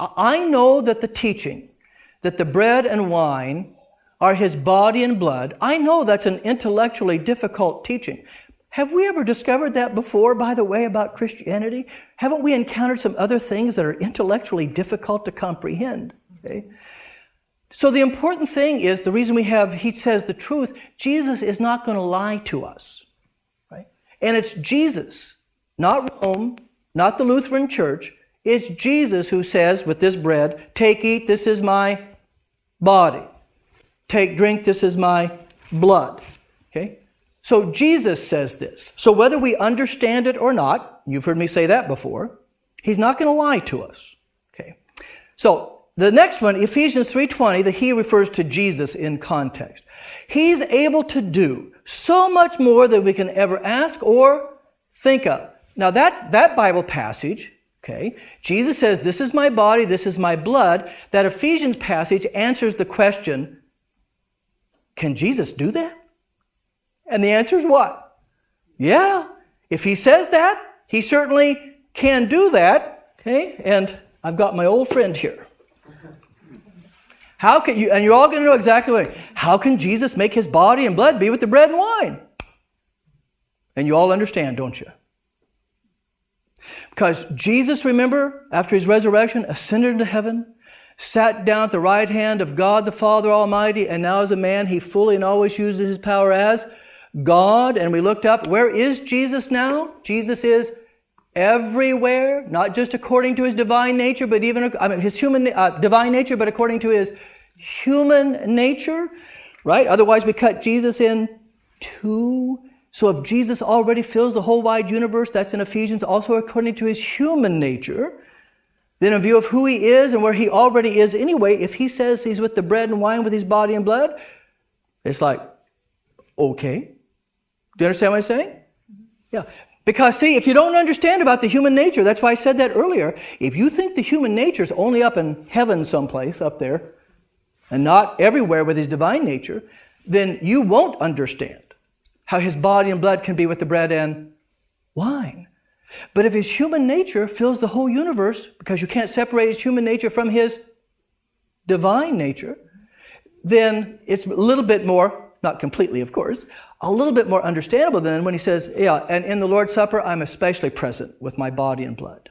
I know that the teaching, that the bread and wine are his body and blood, I know that's an intellectually difficult teaching. Have we ever discovered that before, by the way, about Christianity? Haven't we encountered some other things that are intellectually difficult to comprehend? Okay? So the important thing is, the reason he says the truth, Jesus is not going to lie to us. Right? And it's Jesus, not Rome, not the Lutheran Church. It's Jesus who says with this bread, take, eat, this is my body. Take, drink, this is my blood. Okay? So Jesus says this. So whether we understand it or not, you've heard me say that before, he's not going to lie to us. Okay? So the next one, Ephesians 3:20, the he refers to Jesus in context. He's able to do so much more than we can ever ask or think of. Now that Bible passage, okay, Jesus says, this is my body, this is my blood. That Ephesians passage answers the question, can Jesus do that? And the answer is what? Yeah, if he says that, he certainly can do that. Okay, and I've got my old friend here. How can you, and you're all going to know exactly what, how can Jesus make his body and blood be with the bread and wine? And you all understand, don't you? Because Jesus, remember, after his resurrection, ascended into heaven, sat down at the right hand of God the Father Almighty, and now as a man, he fully and always uses his power as God. And we looked up, where is Jesus now? Jesus is everywhere, not just according to his divine nature, but even his divine nature, but according to his human nature, right? Otherwise, we cut Jesus in two. So if Jesus already fills the whole wide universe, that's in Ephesians, also according to his human nature, then in view of who he is and where he already is anyway, if he says he's with the bread and wine with his body and blood, it's like, okay. Do you understand what I'm saying? Yeah. Because see, if you don't understand about the human nature, that's why I said that earlier, if you think the human nature is only up in heaven someplace up there and not everywhere with his divine nature, then you won't understand how his body and blood can be with the bread and wine. But if his human nature fills the whole universe, because you can't separate his human nature from his divine nature, then it's a little bit more, not completely of course, a little bit more understandable than when he says, yeah, and in the Lord's Supper, I'm especially present with my body and blood.